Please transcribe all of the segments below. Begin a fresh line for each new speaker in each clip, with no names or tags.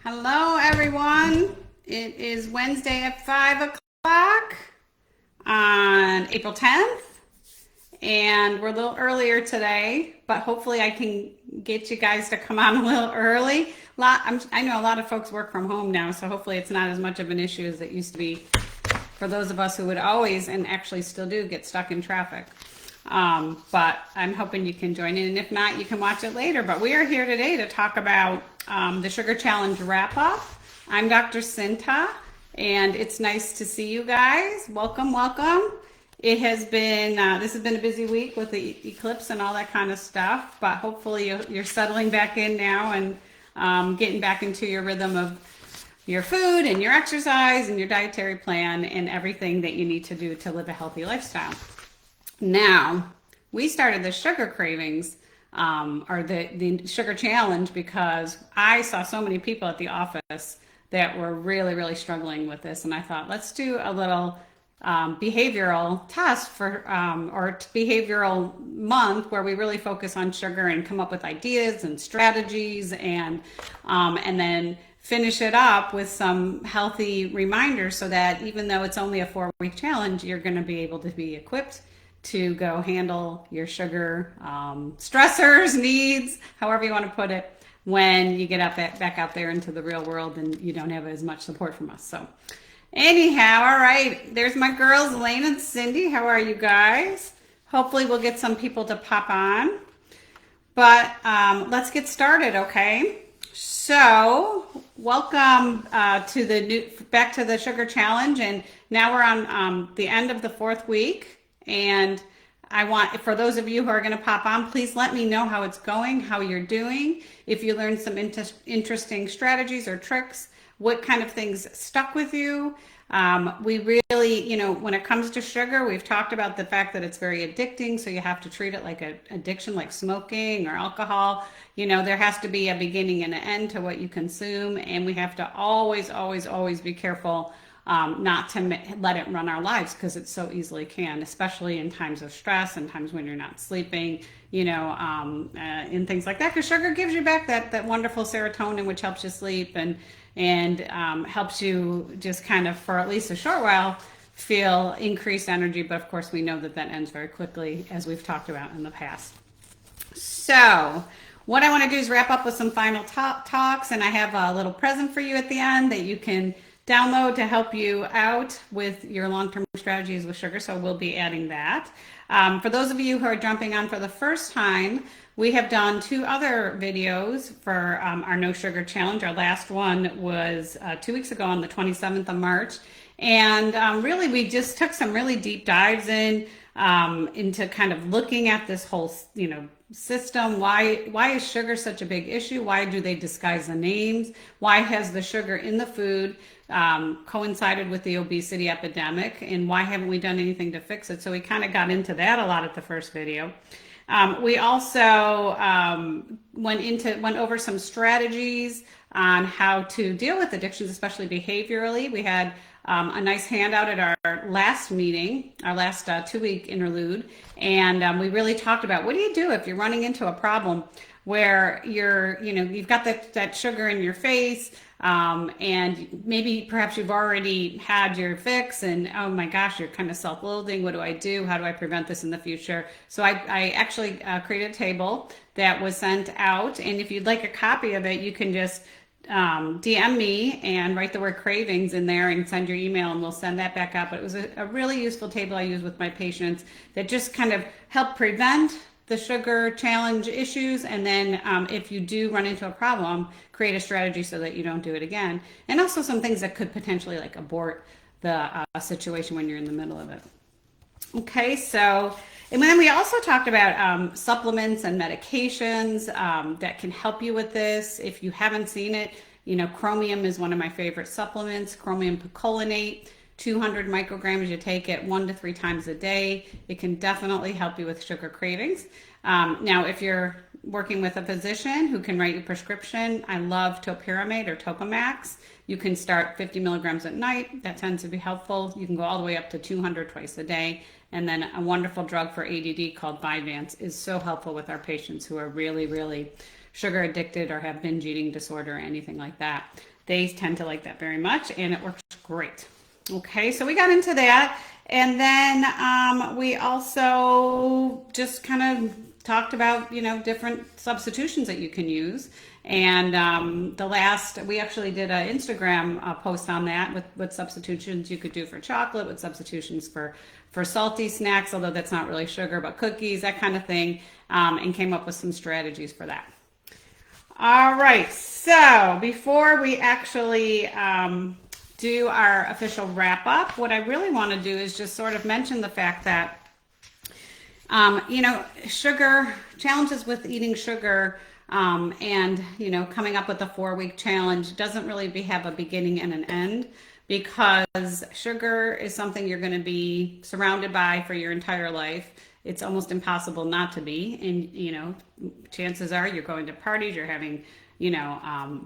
Hello, everyone. It is Wednesday at 5 o'clock on April 10th, and we're a little earlier today, but hopefully I can get you guys to come on a little early. I know a lot of folks work from home now, so hopefully it's not as much of an issue as it used to be for those of us who would always, and actually still do, get stuck in traffic. But I'm hoping you can join in, and if not, you can watch it later. But we are here today to talk about the Sugar Challenge wrap-up. I'm Dr. Cinta, and it's nice to see you guys. Welcome, welcome. It has been, this has been a busy week with the eclipse and all that kind of stuff, but hopefully you're settling back in now and getting back into your rhythm of your food and your exercise and your dietary plan and everything that you need to do to live a healthy lifestyle. Now, we started the sugar cravings, or the sugar challenge, because I saw so many people at the office that were really, really struggling with this. And I thought, let's do a little behavioral test for, or behavioral month where we really focus on sugar and come up with ideas and strategies and then finish it up with some healthy reminders so that even though it's only a 4-week challenge, you're going to be able to be equipped to go handle your sugar stressors, needs, however you want to put it, when you get back out there into the real world and you don't have as much support from us. So anyhow, all right, there's my girls, Elaine and Cindy. How are you guys? Hopefully we'll get some people to pop on. But let's get started, okay? So welcome to back to the Sugar Challenge, and now we're on the end of the 4th week. And I want, for those of you who are going to pop on, please let me know how it's going, how you're doing, if you learned some interesting strategies or tricks, what kind of things stuck with you. We really, when it comes to sugar, we've talked about the fact that it's very addicting, so you have to treat it like an addiction, like smoking or alcohol. There has to be a beginning and an end to what you consume, and we have to always, always, always be careful not to let it run our lives, because it so easily can, especially in times of stress and times when you're not sleeping, and things like that, because sugar gives you back that wonderful serotonin, which helps you sleep and helps you just kind of, for at least a short while, feel increased energy. But of course, we know that ends very quickly, as we've talked about in the past. So what I want to do is wrap up with some final talks, and I have a little present for you at the end that you can download to help you out with your long-term strategies with sugar. So we'll be adding that. For those of you who are jumping on for the first time, we have done 2 other videos for our No Sugar Challenge. Our last one was 2 weeks ago on the 27th of March. And really, we just took some really deep dives into kind of looking at this whole, system. Why is sugar such a big issue? Why do they disguise the names? Why has the sugar in the food coincided with the obesity epidemic, and why haven't we done anything to fix it? So we kind of got into that a lot at the first video. We also went over some strategies on how to deal with addictions, especially behaviorally. We had a nice handout at our last meeting, our last 2-week interlude, and we really talked about what do you do if you're running into a problem where you've got that sugar in your face, and maybe perhaps you've already had your fix, and oh my gosh, you're kind of self-loathing. What do I do? How do I prevent this in the future? So I actually created a table that was sent out, and if you'd like a copy of it, you can just DM me and write the word cravings in there and send your email, and we'll send that back out. But it was a really useful table I use with my patients that just kind of help prevent the sugar challenge issues, and then if you do run into a problem, create a strategy so that you don't do it again, and also some things that could potentially like abort the situation when you're in the middle of it. Okay, so, and then we also talked about supplements and medications that can help you with this. If you haven't seen it, chromium is one of my favorite supplements, chromium picolinate. 200 micrograms, you take it 1 to 3 times a day. It can definitely help you with sugar cravings. Now, if you're working with a physician who can write you a prescription, I love topiramate or Topamax. You can start 50 milligrams at night. That tends to be helpful. You can go all the way up to 200 twice a day. And then a wonderful drug for ADD called Vyvanse is so helpful with our patients who are really, really sugar addicted or have binge eating disorder or anything like that. They tend to like that very much, and it works great. Okay, so we got into that. And then we also just kind of talked about, different substitutions that you can use. And we actually did an Instagram post on that with what substitutions you could do for chocolate, what substitutions for salty snacks, although that's not really sugar, but cookies, that kind of thing, and came up with some strategies for that. All right, so before we actually do our official wrap up, what I really want to do is just sort of mention the fact that, sugar, challenges with eating sugar, and, coming up with a 4-week challenge doesn't really have a beginning and an end, because sugar is something you're going to be surrounded by for your entire life. It's almost impossible not to be. And, chances are you're going to parties, you're having,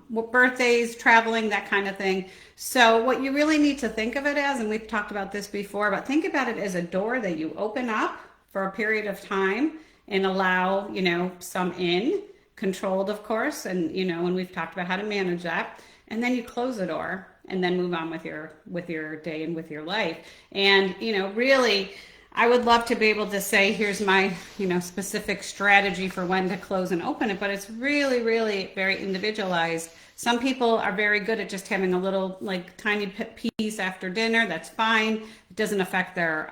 birthdays, traveling, that kind of thing. So what you really need to think of it as, and we've talked about this before, but think about it as a door that you open up for a period of time and allow, some in, controlled, of course. And, and we've talked about how to manage that. And then you close the door and then move on with your day and with your life. And, really, I would love to be able to say, here's my, specific strategy for when to close and open it, but it's really, really very individualized. Some people are very good at just having a little, tiny piece after dinner. That's fine. It doesn't affect their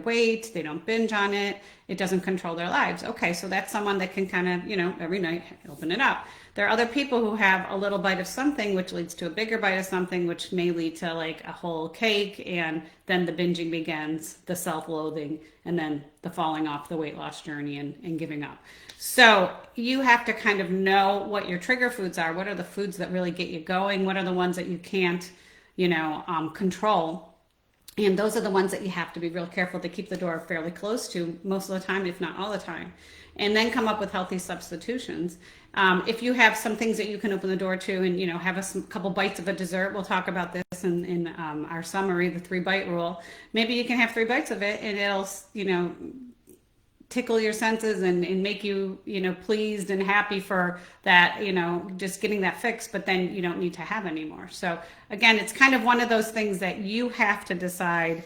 weight. They don't binge on it. It doesn't control their lives. Okay, so that's someone that can kind of, every night open it up. There are other people who have a little bite of something, which leads to a bigger bite of something, which may lead to a whole cake, and then the binging begins, the self-loathing, and then the falling off the weight loss journey and giving up. So you have to kind of know what your trigger foods are. What are the foods that really get you going? What are the ones that you can't, control? And those are the ones that you have to be real careful to keep the door fairly close to most of the time, if not all the time. And then come up with healthy substitutions. If you have some things that you can open the door to and, have a couple bites of a dessert, we'll talk about this in our summary, the 3-bite rule. Maybe you can have 3 bites of it and it'll, tickle your senses and make you, pleased and happy for that, just getting that fixed, but then you don't need to have anymore. So again, it's kind of one of those things that you have to decide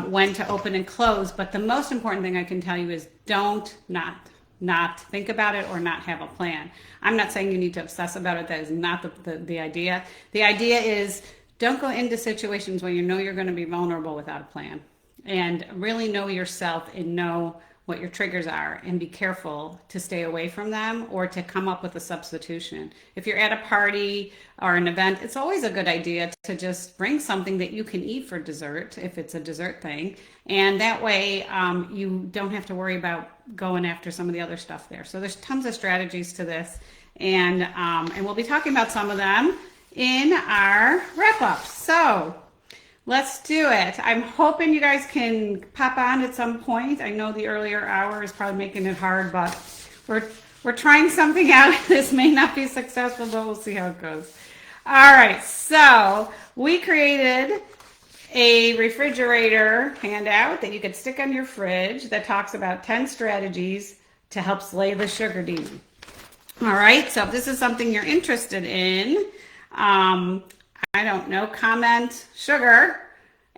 when to open and close. But the most important thing I can tell you is don't not think about it or not have a plan. I'm not saying you need to obsess about it. That is not the idea. The idea is don't go into situations where you know you're going to be vulnerable without a plan, and really know yourself and know what your triggers are, and be careful to stay away from them or to come up with a substitution. If you're at a party or an event, it's always a good idea to just bring something that you can eat for dessert, if it's a dessert thing. And that way you don't have to worry about going after some of the other stuff there. So there's tons of strategies to this. And we'll be talking about some of them in our wrap up. So let's do it. I'm hoping you guys can pop on at some point. I know the earlier hour is probably making it hard, but we're trying something out. This may not be successful, but we'll see how it goes. All right, so we created a refrigerator handout that you could stick on your fridge that talks about 10 strategies to help slay the sugar demon. All right, so if this is something you're interested in, I don't know, comment sugar,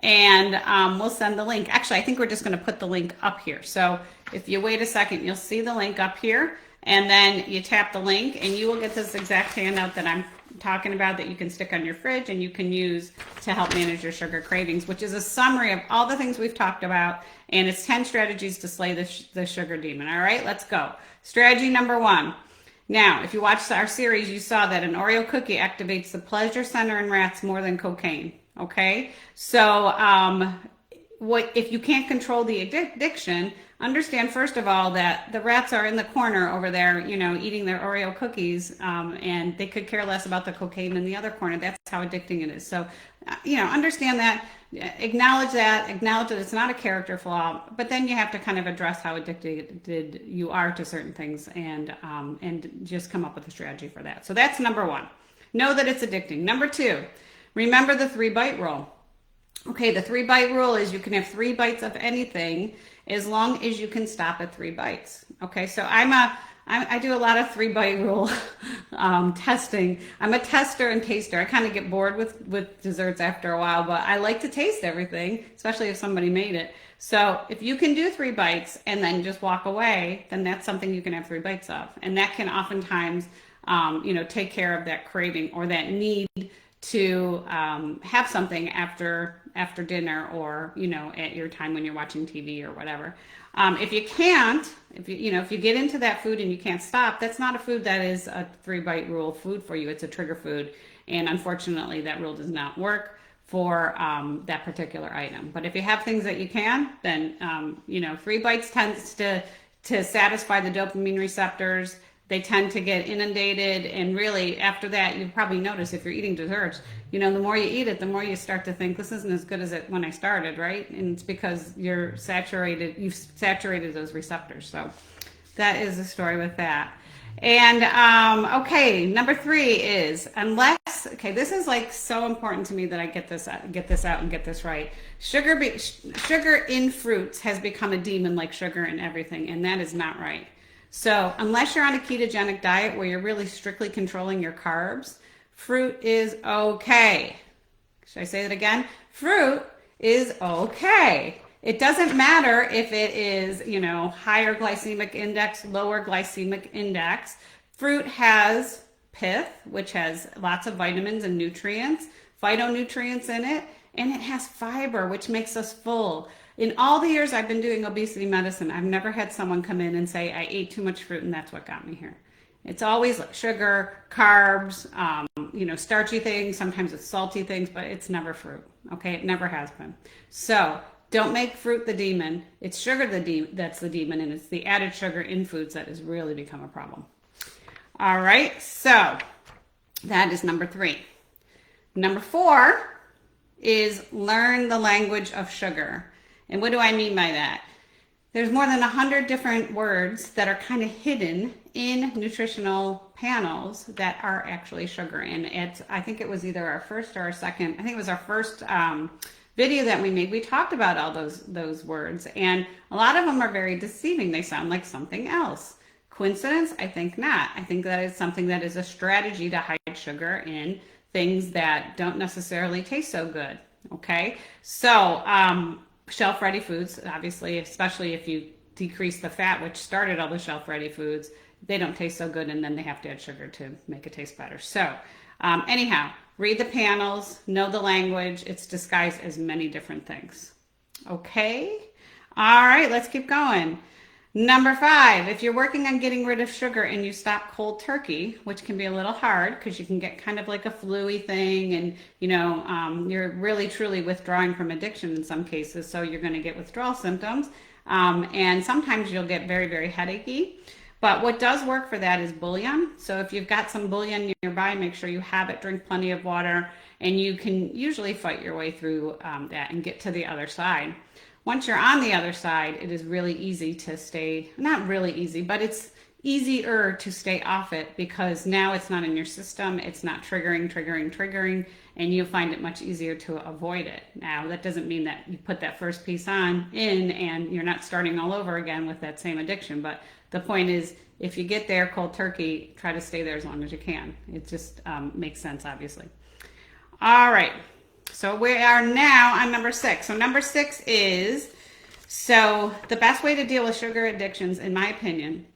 and we'll send the link. Actually, I think we're just going to put the link up here. So if you wait a second, you'll see the link up here, and then you tap the link and you will get this exact handout that I'm talking about that you can stick on your fridge and you can use to help manage your sugar cravings, which is a summary of all the things we've talked about, and it's 10 strategies to slay the sugar demon. All right, let's go. Strategy number 1. Now, if you watched our series, you saw that an Oreo cookie activates the pleasure center in rats more than cocaine. Okay, so if you can't control the addiction, understand first of all that the rats are in the corner over there, eating their Oreo cookies, and they could care less about the cocaine in the other corner. That's how addicting it is. So, understand that, acknowledge that it's not a character flaw, but then you have to kind of address how addicted you are to certain things, and just come up with a strategy for that. So that's number 1. Know that it's addicting. Number 2, remember the 3-bite rule. Okay, the 3-bite rule is you can have 3 bites of anything as long as you can stop at 3 bites. Okay, so I'm I do a lot of 3-bite rule testing. I'm a tester and taster. I kind of get bored with desserts after a while, but I like to taste everything, especially if somebody made it. So if you can do 3 bites and then just walk away, then that's something you can have 3 bites of. And that can oftentimes, take care of that craving or that need to have something after dinner, or at your time when you're watching TV or whatever. If you can't, if you get into that food and you can't stop, that's not a food that is a 3-bite rule food for you. It's a trigger food, and unfortunately, that rule does not work for that particular item. But if you have things that you can, then 3 bites tends to satisfy the dopamine receptors. They tend to get inundated, and really after that, you probably notice if you're eating desserts, the more you eat it, the more you start to think this isn't as good as it when I started, right? And it's because you've saturated those receptors. So that is the story with that. And okay, number 3 is this is like so important to me that I get this out and get this right. Sugar in fruits has become a demon like sugar in everything, and that is not right. So unless you're on a ketogenic diet where you're really strictly controlling your carbs, fruit is okay. Should I say that again? Fruit is okay. It doesn't matter if it is, higher glycemic index, lower glycemic index. Fruit has pith, which has lots of vitamins and nutrients, phytonutrients in it, and it has fiber, which makes us full. In all the years I've been doing obesity medicine, I've never had someone come in and say, I ate too much fruit and that's what got me here. It's always sugar, carbs, starchy things. Sometimes it's salty things, but it's never fruit. Okay, it never has been. So don't make fruit the demon. It's sugar that's the demon, and it's the added sugar in foods that has really become a problem. All right, so that is number 3. Number 4 is learn the language of sugar. And what do I mean by that? There's more than 100 different words that are kind of hidden in nutritional panels that are actually sugar. And I think it was either our first or our second, I think it was our first video that we made. We talked about all those words, and a lot of them are very deceiving. They sound like something else. Coincidence? I think not. I think that is something that is a strategy to hide sugar in things that don't necessarily taste so good. Okay, so shelf-ready foods, obviously, especially if you decrease the fat, which started all the shelf-ready foods, they don't taste so good, and then they have to add sugar to make it taste better. So anyhow, read the panels, know the language. It's disguised as many different things. Okay? All right, let's keep going. Number 5, if you're working on getting rid of sugar and you stop cold turkey, which can be a little hard because you can get kind of like a flu-y thing, and you're really truly withdrawing from addiction in some cases, so you're going to get withdrawal symptoms, and sometimes you'll get very, very headachy. But what does work for that is bouillon. So if you've got some bouillon nearby, make sure you have it, drink plenty of water, and you can usually fight your way through that and get to the other side. Once you're on the other side, it is really easy to stay, not really easy, but it's easier to stay off it because now it's not in your system, it's not triggering, and you'll find it much easier to avoid it. Now, that doesn't mean that you put that first piece in and you're not starting all over again with that same addiction, but the point is, if you get there cold turkey, try to stay there as long as you can. It just makes sense, obviously. All right. So we are now on number 6. So number 6 is, the best way to deal with sugar addictions, in my opinion,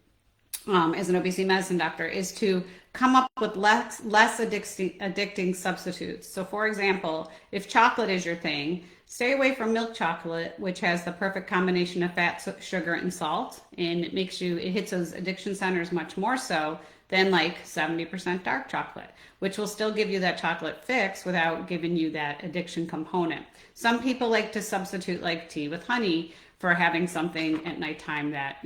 as an obesity medicine doctor, is to come up with less addicting substitutes. So for example, if chocolate is your thing, stay away from milk chocolate, which has the perfect combination of fat, sugar, and salt. And it hits those addiction centers much more so than like 70% dark chocolate, which will still give you that chocolate fix without giving you that addiction component. Some people like to substitute like tea with honey for having something at nighttime that,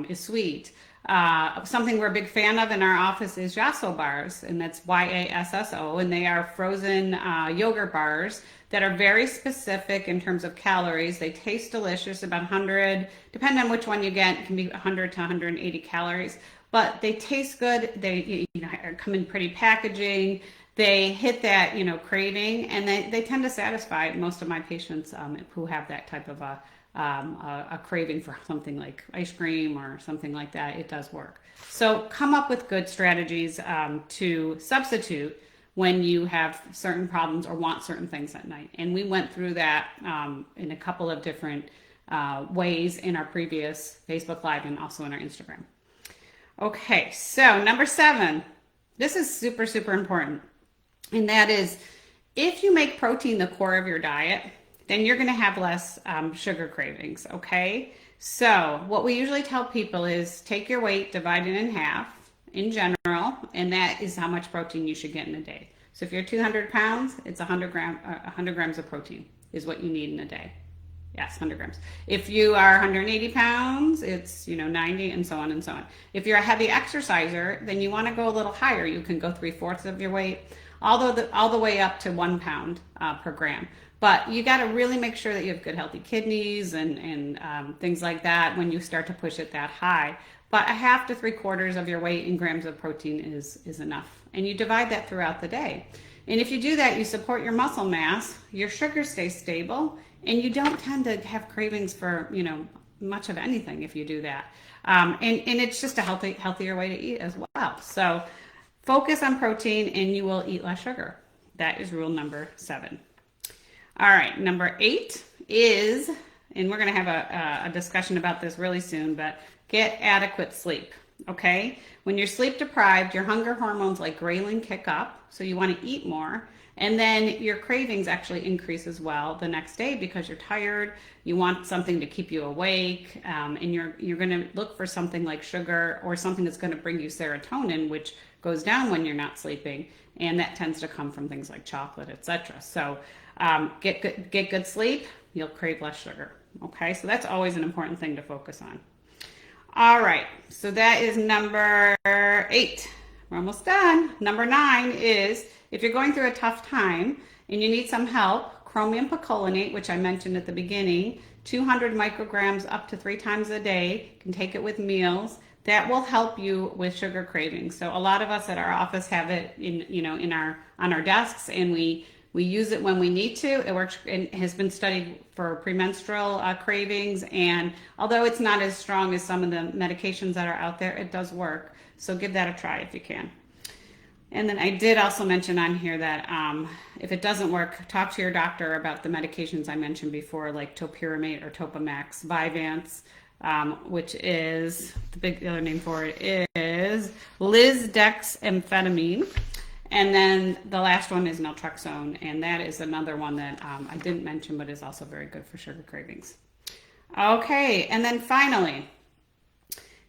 is sweet. Something we're a big fan of in our office is Yasso bars, and that's YASSO, and they are frozen yogurt bars that are very specific in terms of calories. They taste delicious, about 100, depending on which one you get, it can be 100 to 180 calories. But they taste good. They come in pretty packaging. They hit that craving, and they tend to satisfy most of my patients who have that type of a a craving for something like ice cream or something like that, it does work. So come up with good strategies to substitute when you have certain problems or want certain things at night. And we went through that in a couple of different ways in our previous Facebook Live and also in our Instagram. Okay, so number 7, this is super, super important. And that is, if you make protein the core of your diet, then you're going to have less sugar cravings, okay? So what we usually tell people is take your weight, divide it in half in general, and that is how much protein you should get in a day. So if you're 200 pounds, it's 100 grams of protein is what you need in a day. Yes, 100 grams. If you are 180 pounds, it's 90, and so on and so on. If you're a heavy exerciser, then you want to go a little higher. You can go 3/4 of your weight, all the way up to 1 pound per gram. But you got to really make sure that you have good healthy kidneys and things like that when you start to push it that high. But 1/2 to 3/4 of your weight in grams of protein is enough. And you divide that throughout the day. And if you do that, you support your muscle mass, your sugar stays stable, and you don't tend to have cravings for, much of anything if you do that. And it's just a healthier way to eat as well. So focus on protein and you will eat less sugar. That is rule number 7. All right, number 8 is, and we're going to have a discussion about this really soon, but get adequate sleep, okay? When you're sleep deprived, your hunger hormones like ghrelin kick up, so you want to eat more. And then your cravings actually increase as well the next day because you're tired. You want something to keep you awake, and you're going to look for something like sugar or something that's going to bring you serotonin, which goes down when you're not sleeping, and that tends to come from things like chocolate, etc. So get good sleep. You'll crave less sugar. Okay, so that's always an important thing to focus on. All right, so that is number 8. We're almost done. Number 9 is, if you're going through a tough time and you need some help, chromium picolinate, which I mentioned at the beginning, 200 micrograms up to 3 times a day. You can take it with meals. That will help you with sugar cravings. So a lot of us at our office have it on our desks, and we use it when we need to. It works and has been studied for premenstrual cravings, and although it's not as strong as some of the medications that are out there, it does work. So give that a try if you can. And then I did also mention on here that if it doesn't work, talk to your doctor about the medications I mentioned before, like topiramate or Topamax, Vyvanse, which is, the other name for it is lisdexamfetamine. And then the last one is naltrexone, and that is another one that I didn't mention, but is also very good for sugar cravings. Okay, and then finally,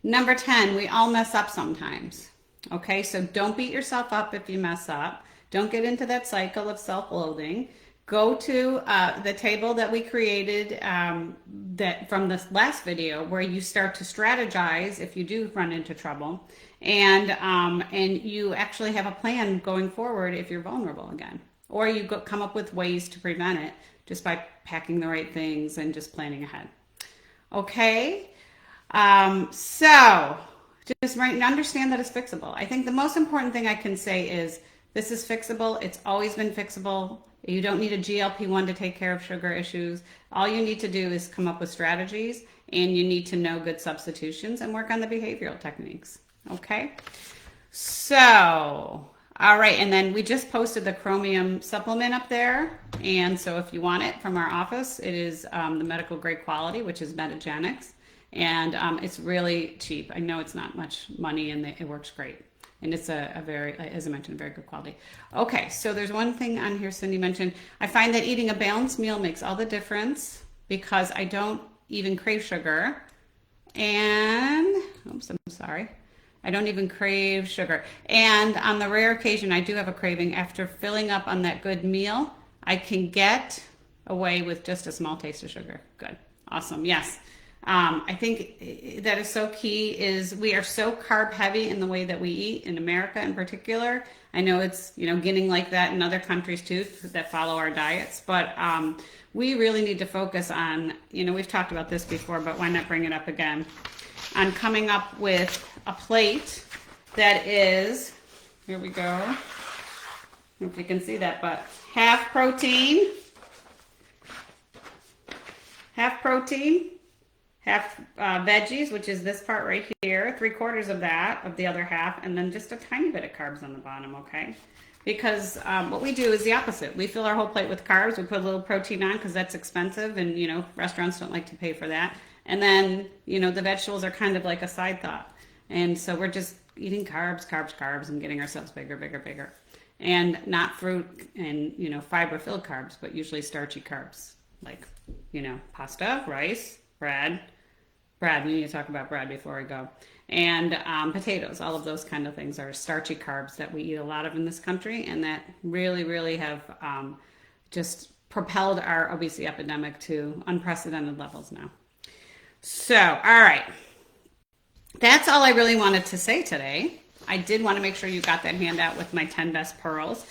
number 10, we all mess up sometimes. Okay, so don't beat yourself up if you mess up. Don't get into that cycle of self-loathing. Go to the table that we created that from this last video, where you start to strategize if you do run into trouble, and you actually have a plan going forward if you're vulnerable again, or you come up with ways to prevent it just by packing the right things and just planning ahead. Okay, so just understand that it's fixable. I think the most important thing I can say is this is fixable. It's always been fixable. You don't need a GLP-1 to take care of sugar issues. All you need to do is come up with strategies, and you need to know good substitutions and work on the behavioral techniques. Okay? So, all right, and then we just posted the chromium supplement up there. And so if you want it from our office, it is the medical grade quality, which is Metagenics. And it's really cheap. I know it's not much money, and it works great. And it's a very, as I mentioned, very good quality. Okay, so there's one thing on here Cindy mentioned. I find that eating a balanced meal makes all the difference because I don't even crave sugar. And, oops, I'm sorry. I don't even crave sugar. And on the rare occasion I do have a craving, after filling up on that good meal, I can get away with just a small taste of sugar. Good. Awesome. Yes. I think that is so key. Is we are so carb heavy in the way that we eat in America in particular. I know it's getting like that in other countries too that follow our diets, but we really need to focus on, we've talked about this before, but why not bring it up again, on coming up with a plate that is, here we go, I don't know if you can see that, but half protein, half protein, half veggies, which is this part right here, 3/4 of that, of the other half, and then just a tiny bit of carbs on the bottom, okay? Because what we do is the opposite. We fill our whole plate with carbs. We put a little protein on because that's expensive, and restaurants don't like to pay for that. And then the vegetables are kind of like a side thought. And so we're just eating carbs, carbs, carbs, and getting ourselves bigger, bigger, bigger. And not fruit and fiber-filled carbs, but usually starchy carbs like pasta, rice, bread. We need to talk about bread before we go. And potatoes, all of those kind of things are starchy carbs that we eat a lot of in this country, and that really, really have just propelled our obesity epidemic to unprecedented levels now. So, all right. That's all I really wanted to say today. I did want to make sure you got that handout with my 10 best pearls.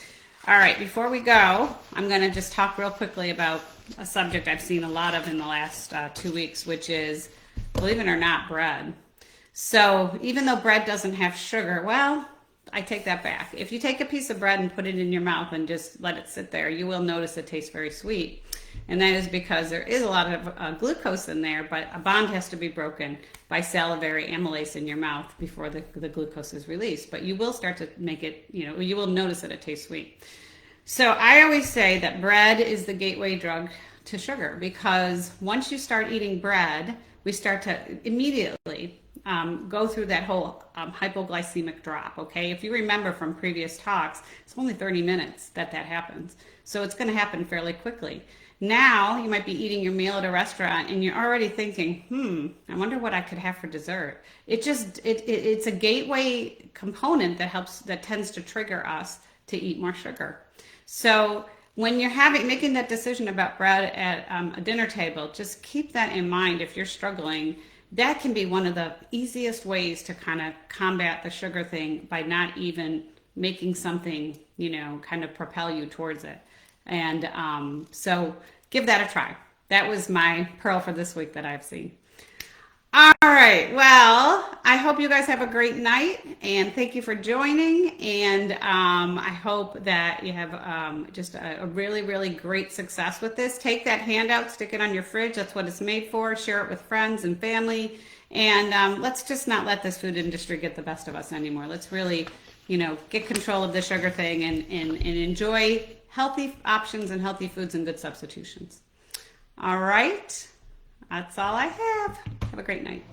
All right, before we go, I'm going to just talk real quickly about a subject I've seen a lot of in the last 2 weeks, which is, believe it or not, bread. So even though bread doesn't have sugar, well, I take that back. If you take a piece of bread and put it in your mouth and just let it sit there, you will notice it tastes very sweet. And that is because there is a lot of glucose in there, but a bond has to be broken by salivary amylase in your mouth before the glucose is released. But you will start to make it, you will notice that it tastes sweet. So I always say that bread is the gateway drug to sugar, because once you start eating bread, we start to immediately go through that whole hypoglycemic drop, okay? If you remember from previous talks, it's only 30 minutes that happens. So it's going to happen fairly quickly. Now you might be eating your meal at a restaurant and you're already thinking, I wonder what I could have for dessert. It's a gateway component that tends to trigger us to eat more sugar. So when you're making that decision about bread at a dinner table, just keep that in mind. If you're struggling, that can be one of the easiest ways to kind of combat the sugar thing, by not even making something, kind of propel you towards it. And so give that a try. That was my pearl for this week that I've seen. All right. Well, I hope you guys have a great night, and thank you for joining. And I hope that you have just a really, really great success with this. Take that handout, stick it on your fridge. That's what it's made for. Share it with friends and family. And let's just not let this food industry get the best of us anymore. Let's really, get control of the sugar thing and enjoy healthy options and healthy foods and good substitutions. All right. That's all I have. Have a great night.